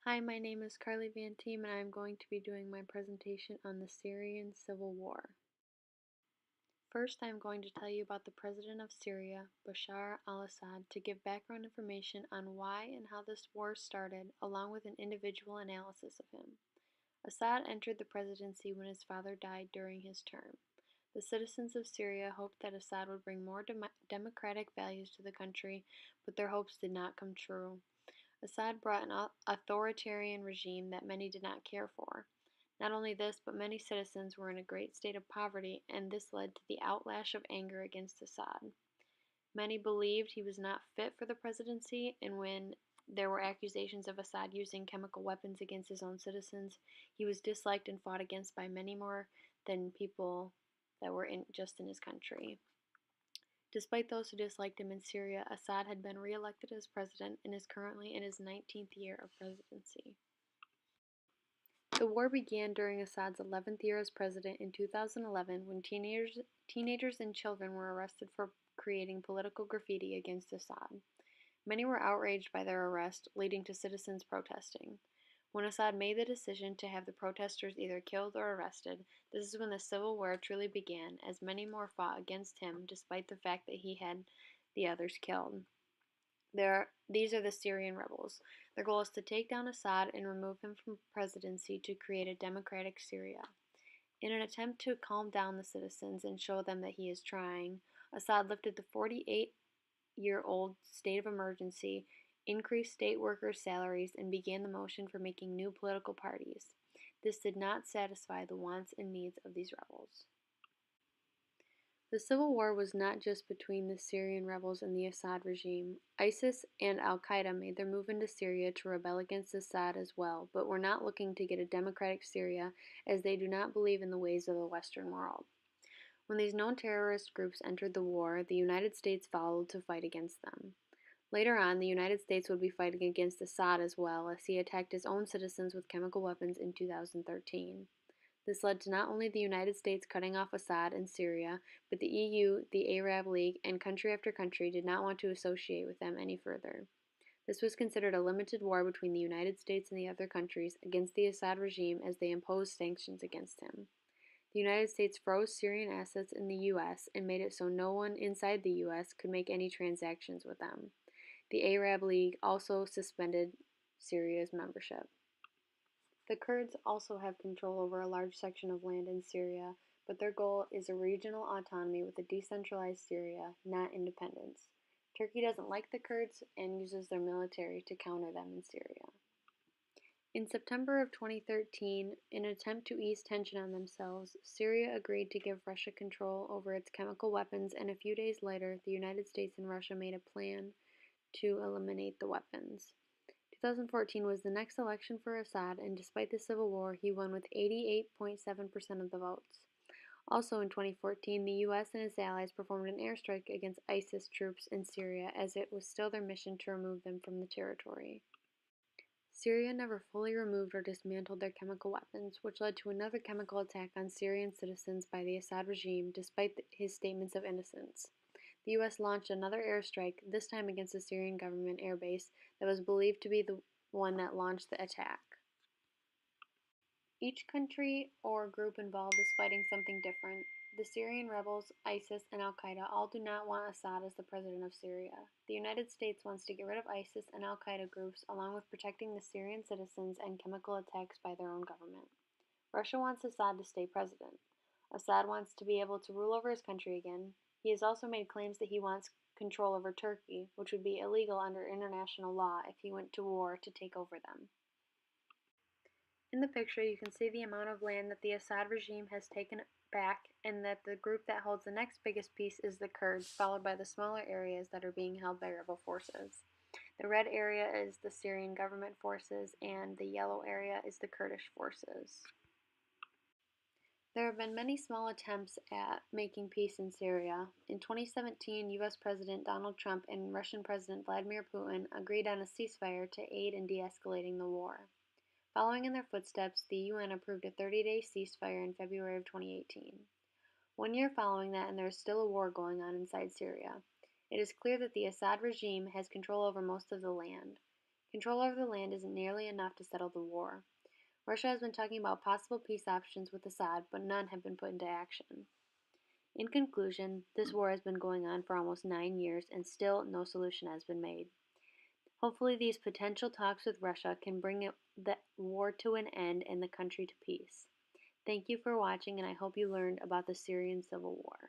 Hi, my name is Carly Van Team, and I'm going to be doing my presentation on the Syrian Civil War. First, I'm going to tell you about the President of Syria, Bashar al-Assad, to give background information on why and how this war started, along with an individual analysis of him. Assad entered the presidency when his father died during his term. The citizens of Syria hoped that Assad would bring more democratic values to the country, but their hopes did not come true. Assad brought an authoritarian regime that many did not care for. Not only this, but many citizens were in a great state of poverty, and this led to the outlash of anger against Assad. Many believed he was not fit for the presidency, and when there were accusations of Assad using chemical weapons against his own citizens, he was disliked and fought against by many more than people that were just in his country. Despite those who disliked him in Syria, Assad had been re-elected as president and is currently in his 19th year of presidency. The war began during Assad's 11th year as president in 2011 when teenagers and children were arrested for creating political graffiti against Assad. Many were outraged by their arrest, leading to citizens protesting. When Assad made the decision to have the protesters either killed or arrested, this is when the civil war truly began, as many more fought against him despite the fact that he had the others killed. These are the Syrian rebels. Their goal is to take down Assad and remove him from presidency to create a democratic Syria. In an attempt to calm down the citizens and show them that he is trying, Assad lifted the 48-year-old state of emergency, increased state workers' salaries, and began the motion for making new political parties. This did not satisfy the wants and needs of these rebels. The civil war was not just between the Syrian rebels and the Assad regime. ISIS and al-Qaeda made their move into Syria to rebel against Assad as well, but were not looking to get a democratic Syria, as they do not believe in the ways of the Western world. When these known terrorist groups entered the war, the United States followed to fight against them. Later on, the United States would be fighting against Assad as well, as he attacked his own citizens with chemical weapons in 2013. This led to not only the United States cutting off Assad in Syria, but the EU, the Arab League, and country after country did not want to associate with them any further. This was considered a limited war between the United States and the other countries against the Assad regime as they imposed sanctions against him. The United States froze Syrian assets in the U.S. and made it so no one inside the U.S. could make any transactions with them. The Arab League also suspended Syria's membership. The Kurds also have control over a large section of land in Syria, but their goal is a regional autonomy with a decentralized Syria, not independence. Turkey doesn't like the Kurds and uses their military to counter them in Syria. In September of 2013, in an attempt to ease tension on themselves, Syria agreed to give Russia control over its chemical weapons, and a few days later, the United States and Russia made a plan to eliminate the weapons. 2014 was the next election for Assad, and despite the civil war, he won with 88.7% of the votes. Also in 2014, the U.S. and its allies performed an airstrike against ISIS troops in Syria, as it was still their mission to remove them from the territory. Syria never fully removed or dismantled their chemical weapons, which led to another chemical attack on Syrian citizens by the Assad regime, despite his statements of innocence. The U.S. launched another airstrike, this time against a Syrian government airbase that was believed to be the one that launched the attack. Each country or group involved is fighting something different. The Syrian rebels, ISIS, and al-Qaeda all do not want Assad as the president of Syria. The United States wants to get rid of ISIS and al-Qaeda groups, along with protecting the Syrian citizens and chemical attacks by their own government. Russia wants Assad to stay president. Assad wants to be able to rule over his country again. He has also made claims that he wants control over Turkey, which would be illegal under international law if he went to war to take over them. In the picture, you can see the amount of land that the Assad regime has taken back, and that the group that holds the next biggest piece is the Kurds, followed by the smaller areas that are being held by rebel forces. The red area is the Syrian government forces, and the yellow area is the Kurdish forces. There have been many small attempts at making peace in Syria. In 2017, U.S. President Donald Trump and Russian President Vladimir Putin agreed on a ceasefire to aid in de-escalating the war. Following in their footsteps, the UN approved a 30-day ceasefire in February of 2018. 1 year following that, and there is still a war going on inside Syria. It is clear that the Assad regime has control over most of the land. Control over the land isn't nearly enough to settle the war. Russia has been talking about possible peace options with Assad, but none have been put into action. In conclusion, this war has been going on for almost 9 years and still no solution has been made. Hopefully, these potential talks with Russia can bring the war to an end and the country to peace. Thank you for watching, and I hope you learned about the Syrian Civil War.